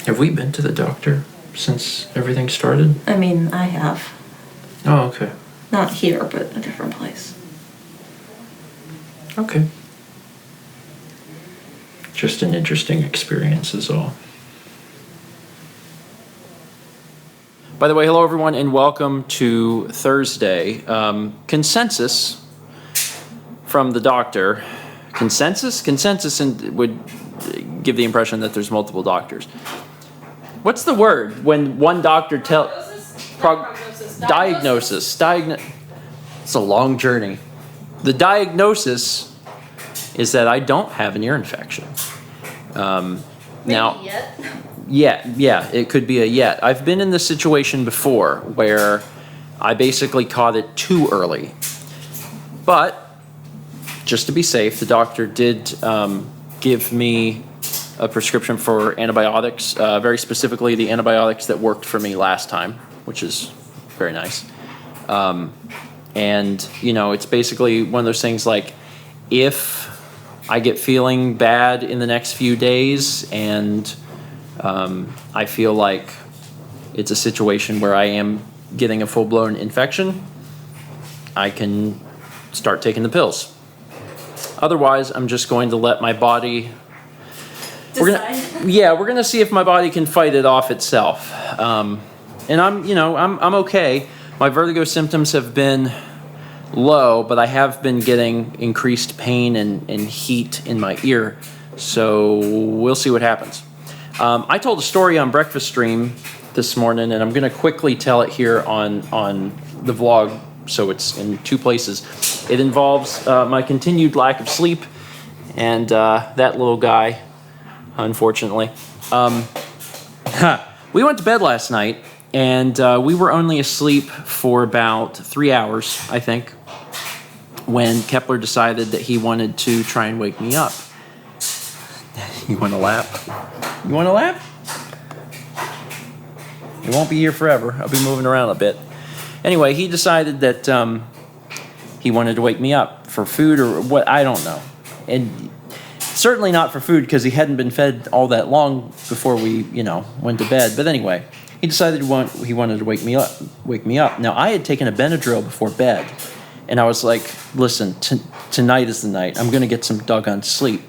Have we been to the doctor since everything started? I mean, I have. Oh, okay. Not here, but a different place. Okay. Just an interesting experience is all. By the way, hello everyone and welcome to Thursday. Consensus from the doctor. Consensus? Consensus would give the impression that there's multiple doctors. What's the word when one doctor tells... Diagnosis. It's a long journey. The diagnosis is that I don't have an ear infection. Maybe yet? Yeah, it could be a yet. I've been in this situation before where I basically caught it too early. But just to be safe, the doctor did give me a prescription for antibiotics, very specifically the antibiotics that worked for me last time, which is very nice. And, you know, it's basically one of those things like if I get feeling bad in the next few days and I feel like it's a situation where I am getting a full-blown infection, I can start taking the pills. Otherwise, I'm just going to let my body... We're gonna see if my body can fight it off itself. And I'm okay. My vertigo symptoms have been low, but I have been getting increased pain and heat in my ear. So we'll see what happens. I told a story on Breakfast Stream this morning, and I'm going to quickly tell it here on the vlog, so it's in two places. It involves my continued lack of sleep and that little guy, unfortunately. We went to bed last night, and we were only asleep for about 3 hours, I think, when Kepler decided that he wanted to try and wake me up. You want to laugh? You want to laugh? It won't be here forever. I'll be moving around a bit. Anyway, he decided that he wanted to wake me up for food or what, I don't know. And certainly not for food because he hadn't been fed all that long before we, went to bed. But anyway, he decided he wanted to wake me up. Now, I had taken a Benadryl before bed, and I was like, listen, tonight is the night. I'm going to get some doggone sleep.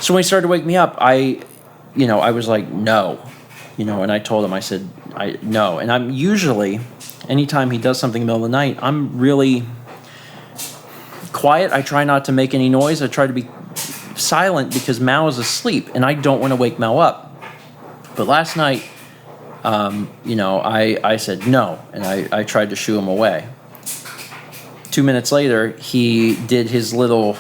So when he started to wake me up, I was like, no. And I told him, I said, no. And I'm usually, anytime he does something in the middle of the night, I'm really quiet. I try not to make any noise. I try to be silent because Mao is asleep, and I don't want to wake Mao up. But last night, I said no, and I tried to shoo him away. 2 minutes later, he did his little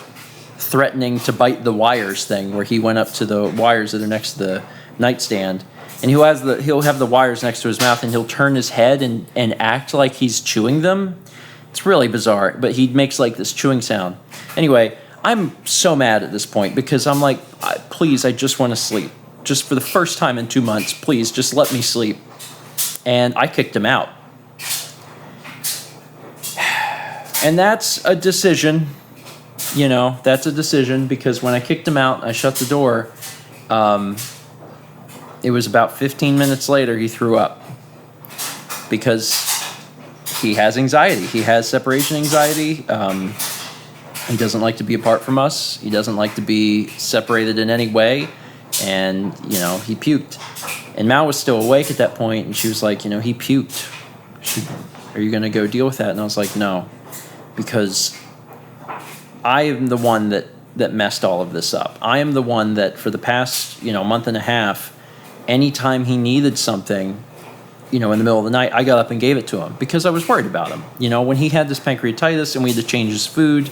threatening to bite the wires thing, where he went up to the wires that are next to the nightstand, and he'll have the wires next to his mouth, and he'll turn his head and act like he's chewing them. It's really bizarre, but he makes like this chewing sound. Anyway, I'm so mad at this point because I'm like, please, I just want to sleep. Just for the first time in 2 months, please, just let me sleep. And I kicked him out. And that's a decision, that's a decision because when I kicked him out, I shut the door, it was about 15 minutes later he threw up because he has anxiety. He has separation anxiety. He doesn't like to be apart from us. He doesn't like to be separated in any way. And, he puked. And Mao was still awake at that point, and she was like, he puked. Are you going to go deal with that? And I was like, no, because I am the one that messed all of this up. I am the one that for the past, month and a half, anytime he needed something, in the middle of the night, I got up and gave it to him because I was worried about him. When he had this pancreatitis and we had to change his food,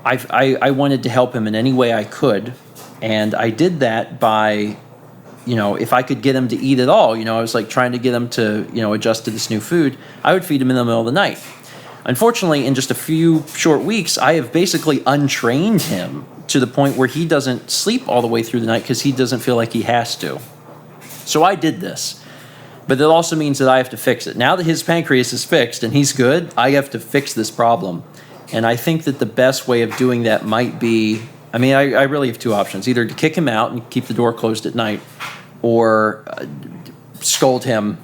I wanted to help him in any way I could. And I did that by, if I could get him to eat at all, I was like trying to get him to, adjust to this new food, I would feed him in the middle of the night. Unfortunately, in just a few short weeks, I have basically untrained him to the point where he doesn't sleep all the way through the night because he doesn't feel like he has to. So I did this. But it also means that I have to fix it. Now that his pancreas is fixed and he's good, I have to fix this problem. And I think that the best way of doing that might be, I really have two options. Either to kick him out and keep the door closed at night, or scold him,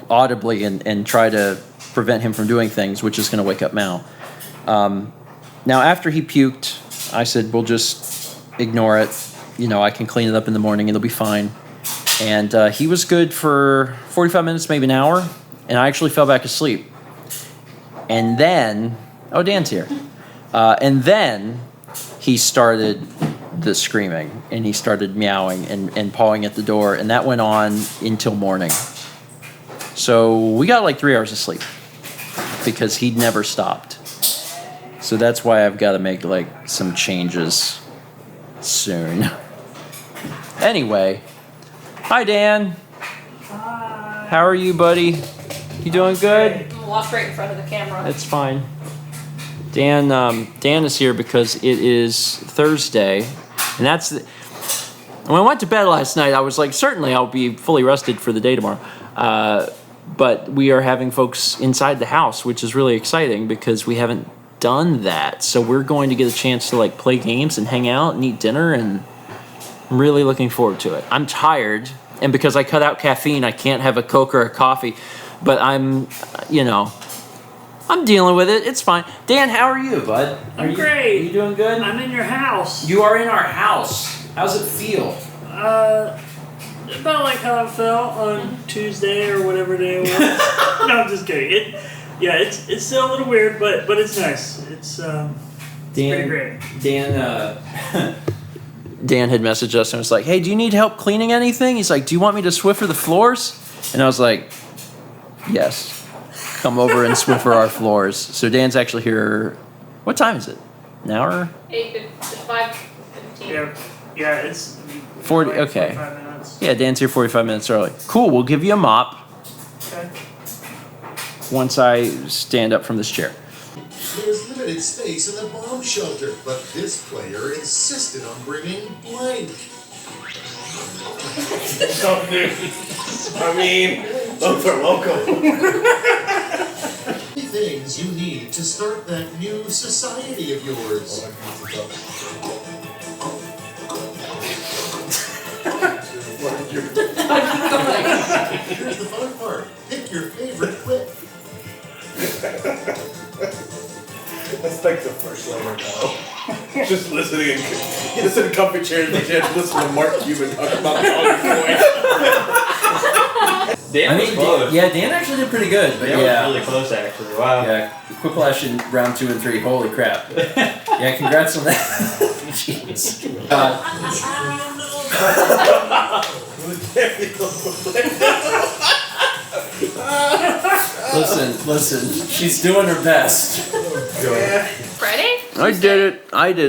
audibly and try to prevent him from doing things, which is going to wake up Mal. Now, after he puked, I said, we'll just ignore it. I can clean it up in the morning. It'll be fine. And he was good for 45 minutes, maybe an hour. And I actually fell back asleep. And then, Dan's here. And then he started the screaming. And he started meowing and pawing at the door. And that went on until morning. So we got like 3 hours of sleep. Because he'd never stopped. So that's why I've got to make like some changes soon. Anyway, hi Dan. Hi. How are you, buddy? You doing good? I'm walk right in front of the camera. That's fine. Dan is here because it is Thursday, and that's when I went to bed last night. I was like, certainly I'll be fully rested for the day tomorrow. But we are having folks inside the house, which is really exciting because we haven't done that. So we're going to get a chance to like play games and hang out and eat dinner, and I'm really looking forward to it. I'm tired, and because I cut out caffeine, I can't have a Coke or a coffee, but I'm dealing with it. It's fine. Dan, how are you, bud? I'm great. Are you doing good? I'm in your house. You are in our house. How's it feel? About like how I felt on Tuesday or whatever day it was. No, I'm just kidding. It's still a little weird, but it's nice. It's pretty great. Dan had messaged us and was like, hey, do you need help cleaning anything? He's like, do you want me to Swiffer the floors? And I was like, yes. Come over and Swiffer our floors. So Dan's actually here. What time is it? An hour? 5:15. Yeah, it's 40. like Okay. 45 minutes. Yeah, Dan's here 45 minutes early. Cool. We'll give you a mop Okay. once I stand up from this chair. There's limited space in the bomb shelter, but this player insisted on bringing blank. I mean, those are local. Things you need to start that new society of yours. Here's the fun part. Pick your favorite clip. That's like the first letter now. Just listening and you sit in comfy chairs and just listen to Mark Cuban talk about the Dan actually did pretty good. But was really close actually. Wow. Yeah, Quiplash in round 2 and 3. Holy crap. Yeah, congrats on that. Jeez. Listen. She's doing her best. Friday? I did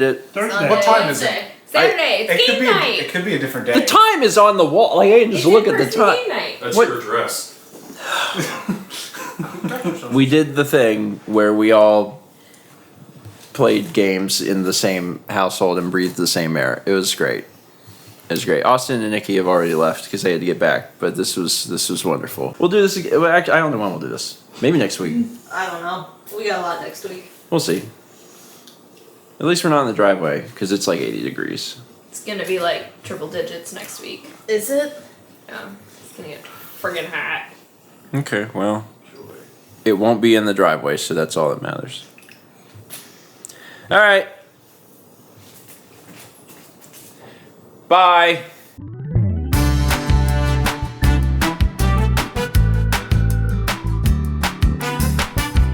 it. Thursday. What time is it? Saturday. It's game night. It could be a different day. The time is on the wall. Like, I can just look at the time. Game night. That's What- your address. We did the thing where we all played games in the same household and breathed the same air. It was great. Austin and Nikki have already left because they had to get back, but this was wonderful. We'll do this again. Well, actually, I don't know when we'll do this. Maybe next week. I don't know. We got a lot next week. We'll see. At least we're not in the driveway because it's like 80 degrees. It's gonna be like triple digits next week. Is it? Yeah. It's gonna get friggin' hot. Okay, well, it won't be in the driveway, so that's all that matters. All right. Bye.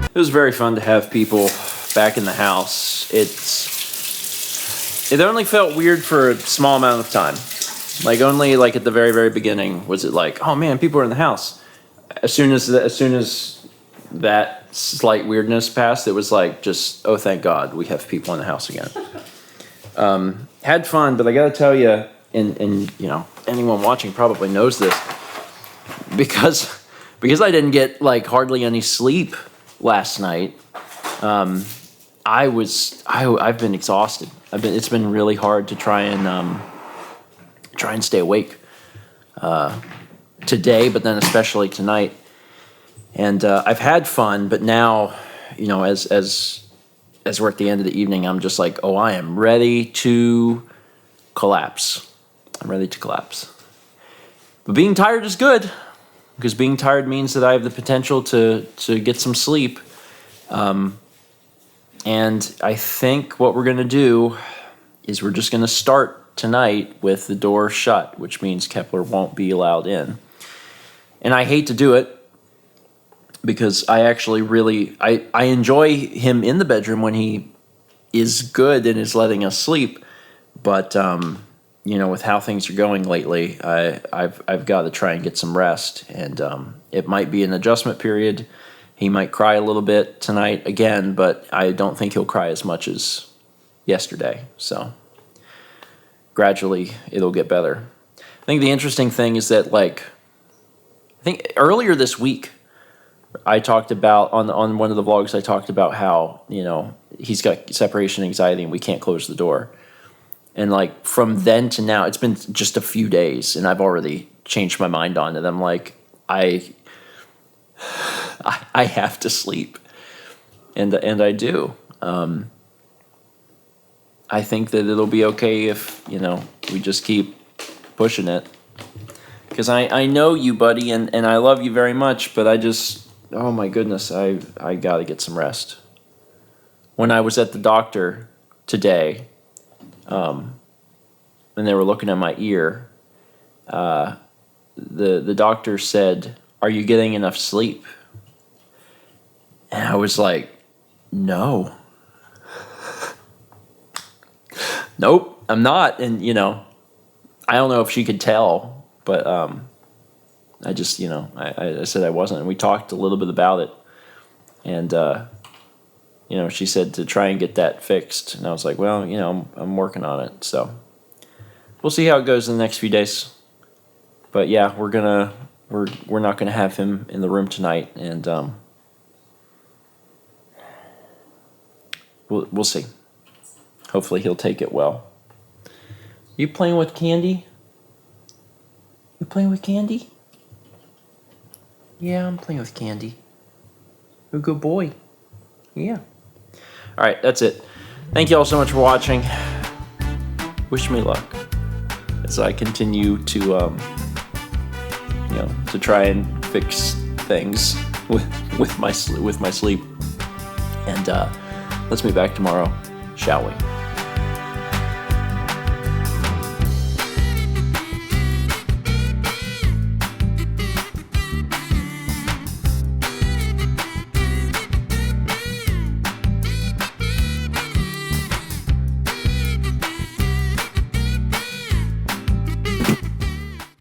It was very fun to have people back in the house. It only felt weird for a small amount of time. Like only like at the very, very beginning was it like, oh man, people are in the house. As soon as that slight weirdness passed, it was like just, oh thank God we have people in the house again. Had fun, but I gotta tell you, and you know, anyone watching probably knows this, because I didn't get like hardly any sleep last night. I've been exhausted. It's been really hard to try and stay awake today, but then especially tonight. And I've had fun, but now, you know, as we're at the end of the evening, I'm just like, oh, I am ready to collapse. I'm ready to collapse. But being tired is good, because being tired means that I have the potential to get some sleep. And I think what we're going to do is we're just going to start tonight with the door shut, which means Kepler won't be allowed in. And I hate to do it, because I actually really, I enjoy him in the bedroom when he is good and is letting us sleep. But, you know, with how things are going lately, I've got to try and get some rest. And it might be an adjustment period. He might cry a little bit tonight again, but I don't think he'll cry as much as yesterday. So gradually it'll get better. I think the interesting thing is that, like, I think earlier this week I talked about on one of the vlogs, I talked about how, you know, he's got separation anxiety and we can't close the door. And like from then to now, it's been just a few days and I've already changed my mind on it. I'm like, I have to sleep, and I do. I think that it'll be okay if, you know, we just keep pushing it, because I know you, buddy, and I love you very much, but I just, oh my goodness, I got to get some rest. When I was at the doctor today, and they were looking at my ear, the doctor said, "Are you getting enough sleep?" And I was like, "No. Nope, I'm not." And, you know, I don't know if she could tell, but I just, you know, I said I wasn't. And we talked a little bit about it. And, you know, she said to try and get that fixed. And I was like, well, you know, I'm working on it. So we'll see how it goes in the next few days. But yeah, we're not gonna have him in the room tonight, and we'll see. Hopefully he'll take it well. You playing with candy? You playing with candy? Yeah, I'm playing with candy. You're a good boy. Yeah. All right, that's it. Thank you all so much for watching. Wish me luck as I continue to, you know, to try and fix things with my sleep. And let's meet back tomorrow, shall we?